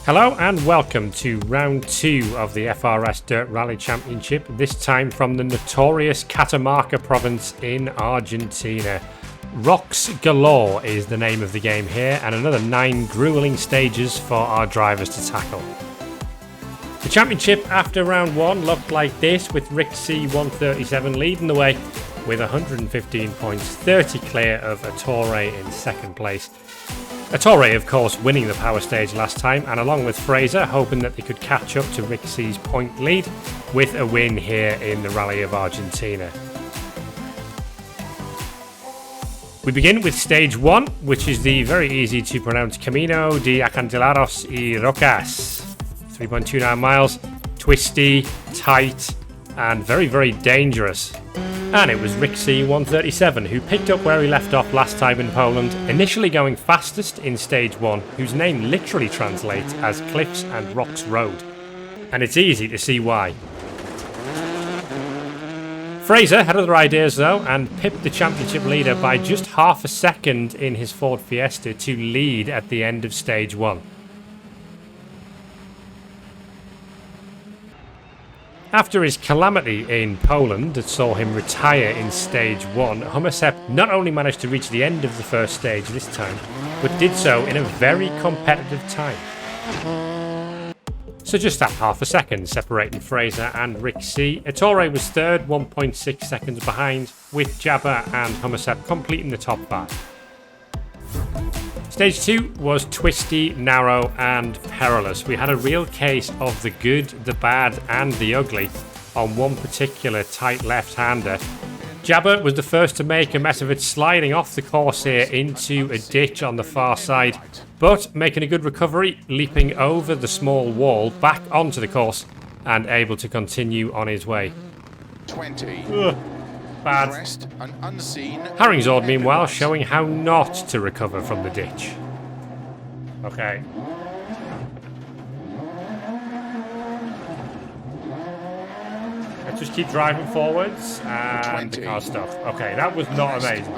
Hello and welcome to round 2 of the FRS Dirt Rally Championship, this time from the notorious Catamarca province in Argentina. Rocks galore is the name of the game here, and another 9 grueling stages for our drivers to tackle. The championship after round 1 looked like this, with Rick C 137 leading the way with 115 points, 30 clear of Ettore in second place. Ettore, of course, winning the power stage last time, and along with Fraser, hoping that they could catch up to Rick C's point lead with a win here in the Rally of Argentina. We begin with stage 1, which is the very easy to pronounce Camino de Acantilados y Rocas. 3.29 miles, twisty, tight, and very, very dangerous. And it was Rick C 137 who picked up where he left off last time in Poland, initially going fastest in stage 1, whose name literally translates as Cliffs and Rocks Road. And it's easy to see why. Fraser had other ideas though, and pipped the championship leader by just half a second in his Ford Fiesta to lead at the end of stage 1. After his calamity in Poland that saw him retire in stage 1, Hummersep not only managed to reach the end of the first stage this time, but did so in a very competitive time. So just that half a second separating Fraser and Rick C. Ettore was third, 1.6 seconds behind, with Jabba and Hummersep completing the top 5. Stage 2 was twisty, narrow and perilous. We had a real case of the good, the bad and the ugly on one particular tight left-hander. Jabba was the first to make a mess of it, sliding off the course here into a ditch on the far side, but making a good recovery, leaping over the small wall back onto the course and able to continue on his way. 20. Bad. Harringsord, meanwhile, showing how not to recover from the ditch. Okay. Let's just keep driving forwards and the car stopped. Okay, that was not amazing.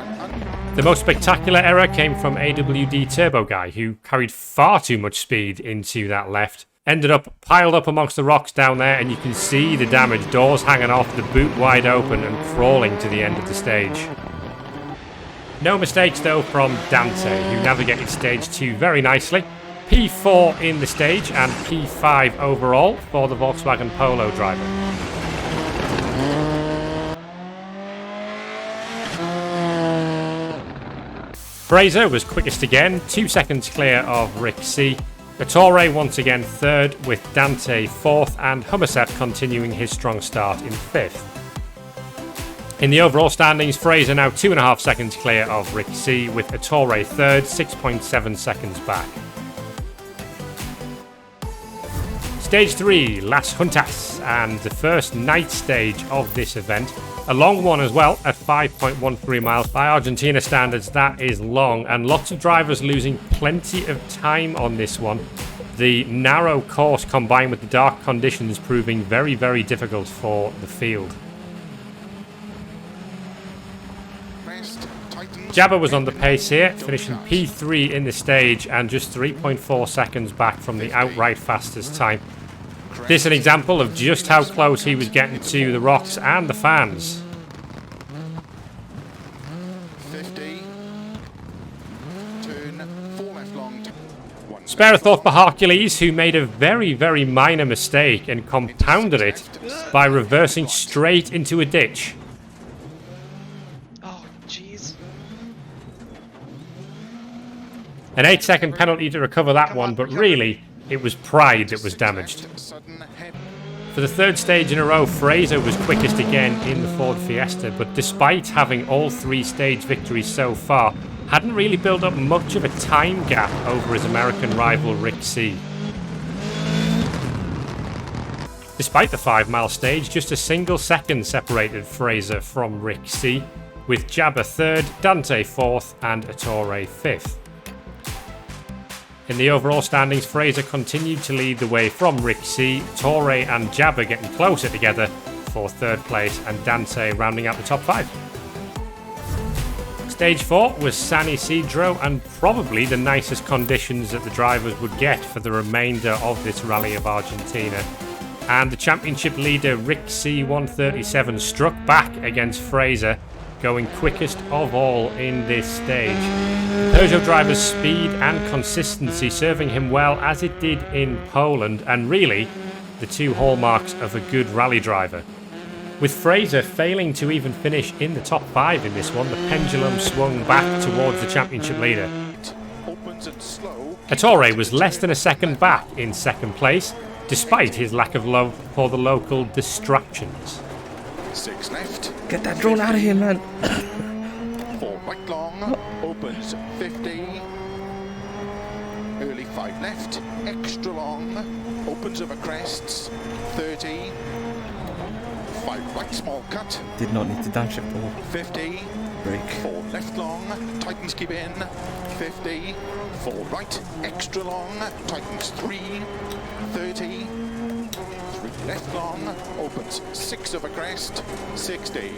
The most spectacular error came from AWD Turbo Guy, who carried far too much speed into that left. Ended up piled up amongst the rocks down there, and you can see the damage, doors hanging off, the boot wide open and crawling to the end of the stage. No mistakes though from Dante, who navigated stage 2 very nicely. P4 in the stage and P5 overall for the Volkswagen Polo driver. Fraser was quickest again, 2 seconds clear of Rick C. Ettore once again third, with Dante 4th and Hummersep continuing his strong start in 5th. In the overall standings, Fraser now 2.5 seconds clear of Rick C, with Ettore third, 6.7 seconds back. Stage 3, Las Juntas, and the first night stage of this event. A long one as well, at 5.13 miles. By Argentina standards, that is long, and lots of drivers losing plenty of time on this one. The narrow course combined with the dark conditions proving very, very difficult for the field. Jabba was on the pace here, finishing P3 in the stage and just 3.4 seconds back from the outright fastest time. This is an example of just how close he was getting to the rocks and the fans. 50. Turn 4 left long. Spare a thought for Hercules, who made a very, very minor mistake and compounded it by reversing straight into a ditch. Oh, jeez. An 8-second penalty to recover that one, but really, it was pride that was damaged. For the third stage in a row, Fraser was quickest again in the Ford Fiesta, but despite having all 3 stage victories so far, hadn't really built up much of a time gap over his American rival Rick C. Despite the 5-mile stage, just a single second separated Fraser from Rick C, with Jabba third, Dante 4th and Ettore 5th. In the overall standings, Fraser continued to lead the way from Rick C, Ettore and Jabba getting closer together for third place, and Dante rounding out the top 5. Stage 4 was San Isidro, and probably the nicest conditions that the drivers would get for the remainder of this Rally of Argentina. And the championship leader Rick C 137 struck back against Fraser, going quickest of all in this stage. Peugeot driver's speed and consistency serving him well as it did in Poland, and really the two hallmarks of a good rally driver. With Fraser failing to even finish in the top 5 in this one, the pendulum swung back towards the championship leader. Ettore was less than a second back in second place, despite his lack of love for the local distractions. 6 left. Get that drone out of here, man. 4 right long, opens 50. Early 5 left, extra long, opens over crests, 30. 5 right small cut. Did not need to downshift all. 50. Brake. 4 left long, tightens keep in, 50. 4 right, extra long, tightens 3, 30. 3 left long, opens 6 over crest, 60.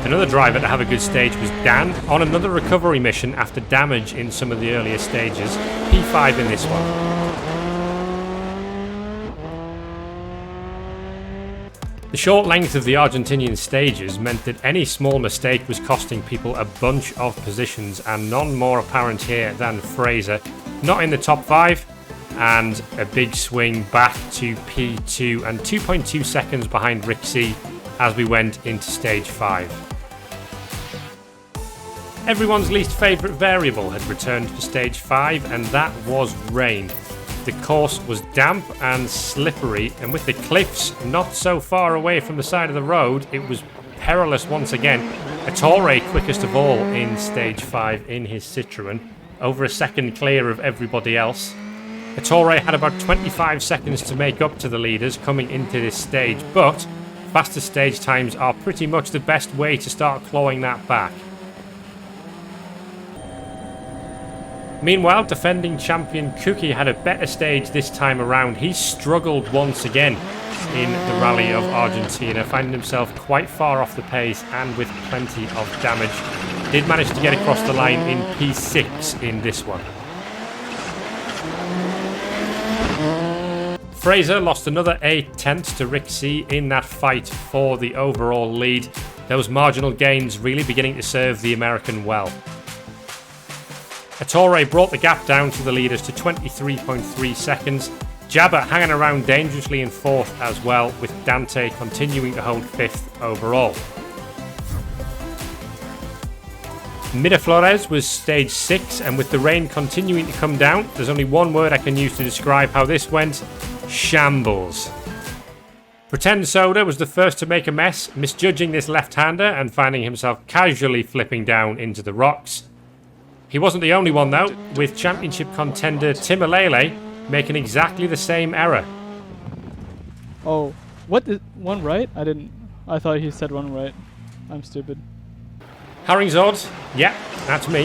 Another driver to have a good stage was Dan, on another recovery mission after damage in some of the earlier stages. P5 in this one. The short length of the Argentinian stages meant that any small mistake was costing people a bunch of positions, and none more apparent here than Fraser, not in the top 5, and a big swing back to P2 and 2.2 seconds behind Rick C as we went into stage 5. Everyone's least favourite variable had returned for stage 5, and that was rain. The course was damp and slippery, and with the cliffs not so far away from the side of the road, it was perilous once again. Ettore quickest of all in stage 5 in his Citroën, over a second clear of everybody else. Ettore had about 25 seconds to make up to the leaders coming into this stage, but faster stage times are pretty much the best way to start clawing that back. Meanwhile, defending champion Cookie had a better stage this time around. He struggled once again in the Rally of Argentina, finding himself quite far off the pace and with plenty of damage. Did manage to get across the line in P6 in this one. Fraser lost another 8 tenths to Rick C in that fight for the overall lead. Those marginal gains really beginning to serve the American well. Ettore brought the gap down to the leaders to 23.3 seconds. Jabba hanging around dangerously in 4th as well, with Dante continuing to hold 5th overall. Miraflores was stage 6, and with the rain continuing to come down, there's only one word I can use to describe how this went: shambles. Pretend Soda was the first to make a mess, misjudging this left-hander and finding himself casually flipping down into the rocks. He wasn't the only one though, with championship contender Timalele making exactly the same error. Oh, what is one right? I thought he said one right. I'm stupid. Haringzord, yeah, that's me.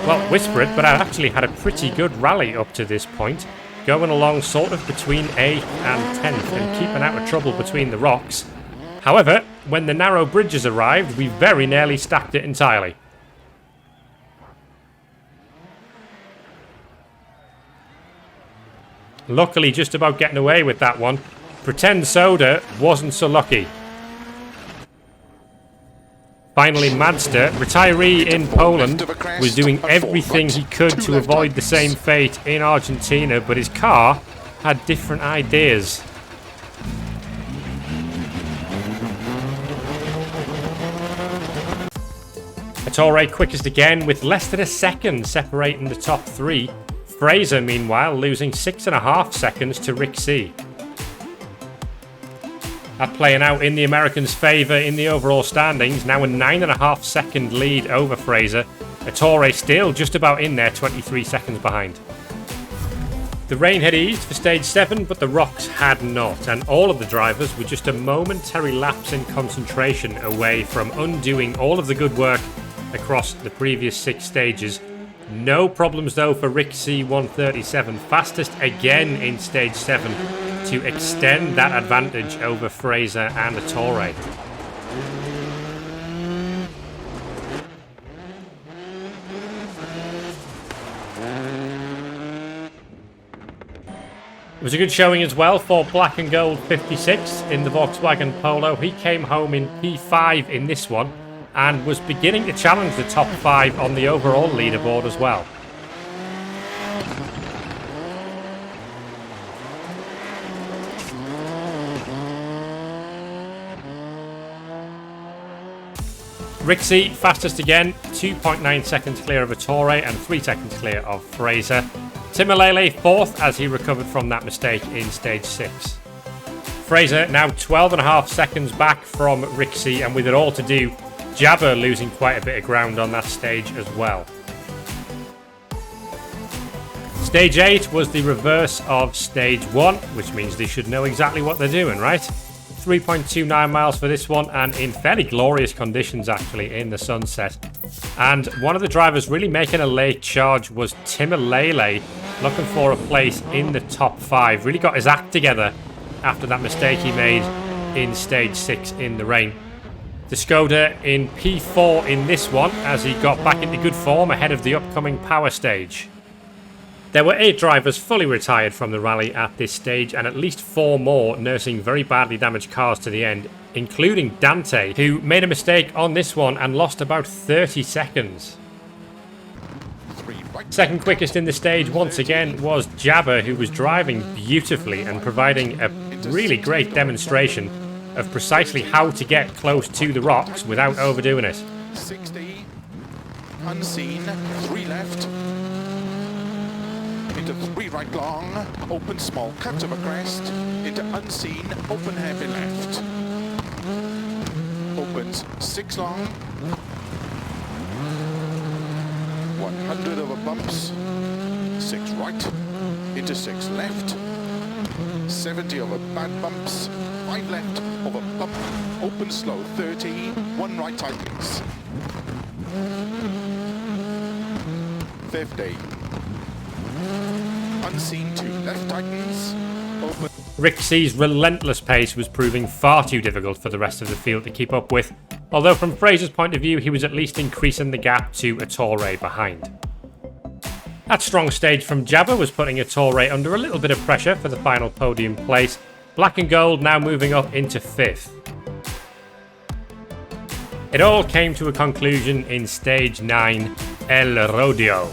Well, whisper it, but I actually had a pretty good rally up to this point, going along sort of between 8th and 10th and keeping out of trouble between the rocks. However, when the narrow bridges arrived, we very nearly stacked it entirely. Luckily, just about getting away with that one. Pretend Soda wasn't so lucky. Finally, Madster, retiree in Poland, was doing everything he could to avoid the same fate in Argentina, but his car had different ideas. Ettore quickest again, with less than a second separating the top 3. Fraser, meanwhile, losing 6.5 seconds to Rick C. That playing out in the Americans' favour in the overall standings, now a 9.5 second lead over Fraser. Ettore still just about in there, 23 seconds behind. The rain had eased for stage 7, but the rocks had not, and all of the drivers were just a momentary lapse in concentration away from undoing all of the good work across the previous 6 stages. No problems though for Rick C 137, fastest again in stage 7 to extend that advantage over Fraser and Ettore. It was a good showing as well for Black and Gold 56 in the Volkswagen Polo. He came home in P5 in this one and was beginning to challenge the top 5 on the overall leaderboard as well. Rixie fastest again, 2.9 seconds clear of Ettore and 3 seconds clear of Fraser. Timolele fourth as he recovered from that mistake in stage 6. Fraser now 12.5 seconds back from Rixie, and with it all to do, Jabber losing quite a bit of ground on that stage as well. Stage 8 was the reverse of stage 1, which means they should know exactly what they're doing, right? 3.29 miles for this one, and in fairly glorious conditions actually in the sunset. And one of the drivers really making a late charge was Timolele, looking for a place in the top 5. Really got his act together after that mistake he made in stage 6 in the rain. The Skoda in P4 in this one as he got back into good form ahead of the upcoming power stage. There were 8 drivers fully retired from the rally at this stage, and at least 4 more nursing very badly damaged cars to the end, including Dante, who made a mistake on this one and lost about 30 seconds. Second quickest in the stage once again was Jabber, who was driving beautifully and providing a really great demonstration of precisely how to get close to the rocks without overdoing it. 60, unseen, 3 left. Into 3 right long, open small cut of a crest, into unseen, open heavy left. Opens 6 long, 100 over bumps, 6 right, into 6 left, 70 over bad bumps, 5 left over bump, open slow 30, 1 right tightens. 50. Unseen 2 left tightens, open. Rixie's relentless pace was proving far too difficult for the rest of the field to keep up with, although from Fraser's point of view he was at least increasing the gap to Ettore behind. That strong stage from Jabber was putting Ettore under a little bit of pressure for the final podium place. Black and Gold now moving up into 5th. It all came to a conclusion in stage 9, El Rodeo.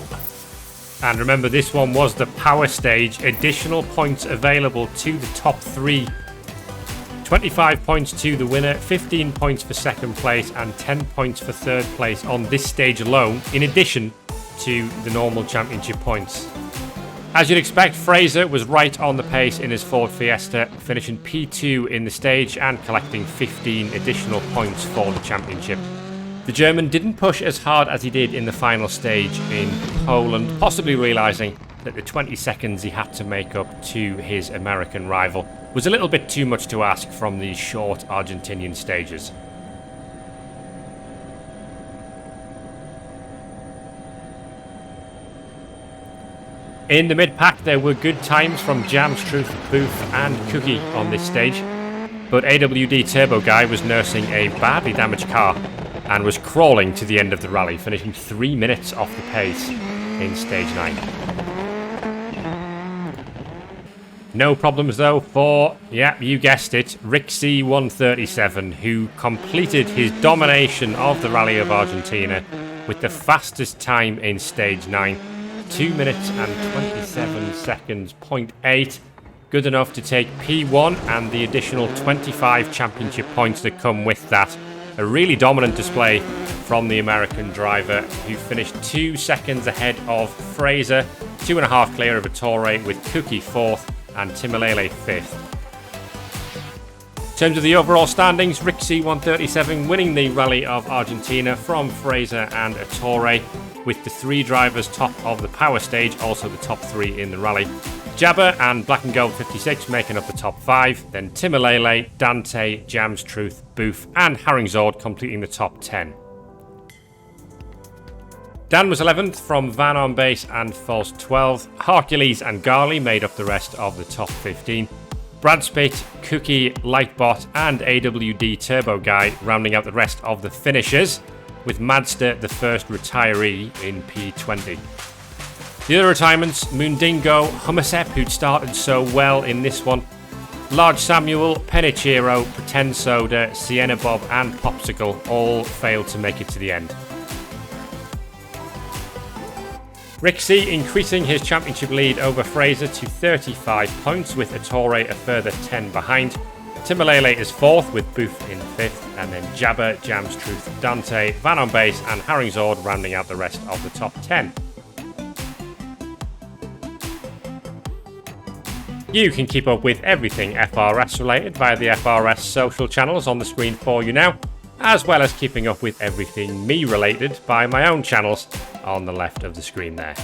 And remember, this one was the power stage, additional points available to the top 3. 25 points to the winner, 15 points for second place and 10 points for third place on this stage alone, in addition to the normal championship points. As you'd expect, Fraser was right on the pace in his Ford Fiesta, finishing P2 in the stage and collecting 15 additional points for the championship. The German didn't push as hard as he did in the final stage in Poland, possibly realising that the 20 seconds he had to make up to his American rival was a little bit too much to ask from these short Argentinian stages. In the mid-pack there were good times from Jams, Truth, Booth and Cookie on this stage, but AWD Turbo Guy was nursing a badly damaged car and was crawling to the end of the rally, finishing 3 minutes off the pace in stage 9. No problems though for, yeah, you guessed it, Rixie 137, who completed his domination of the Rally of Argentina with the fastest time in stage 9, 2 minutes and 27 seconds, 0.8. Good enough to take P1 and the additional 25 championship points that come with that. A really dominant display from the American driver, who finished 2 seconds ahead of Fraser, 2.5 clear of Ettore, with Cookie 4th and Timolele 5th. In terms of the overall standings, Rixie 137 winning the Rally of Argentina from Fraser and Ettore, with the 3 drivers top of the power stage, also the top 3 in the rally. Jabber and Black and Gold 56 making up the top 5, then Timolele, Dante, Jams, Truth, Booth and Haringzord completing the top 10. Dan was 11th from Van on base and false 12th. Hercules and Garley made up the rest of the top 15. Brad Spitt, Cookie, Lightbot and AWD Turbo Guy rounding out the rest of the finishers, with Madster the first retiree in P20. The other retirements, Mundingo, Hummersep, who'd started so well in this one, Large Samuel, Penichiro, Pretend Soda, Sienna Bob and Popsicle all failed to make it to the end. Rixie increasing his championship lead over Fraser to 35 points, with Ettore a further 10 behind. Timbalele is 4th with Booth in 5th, and then Jabba, Jams Truth, Dante, Van on Base and Haringzord rounding out the rest of the top 10. You can keep up with everything FRS related via the FRS social channels on the screen for you now, as well as keeping up with everything me related by my own channels on the left of the screen there.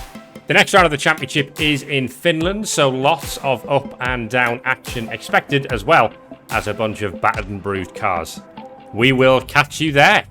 The next round of the championship is in Finland, so lots of up and down action expected, as well as a bunch of battered and bruised cars. We will catch you there.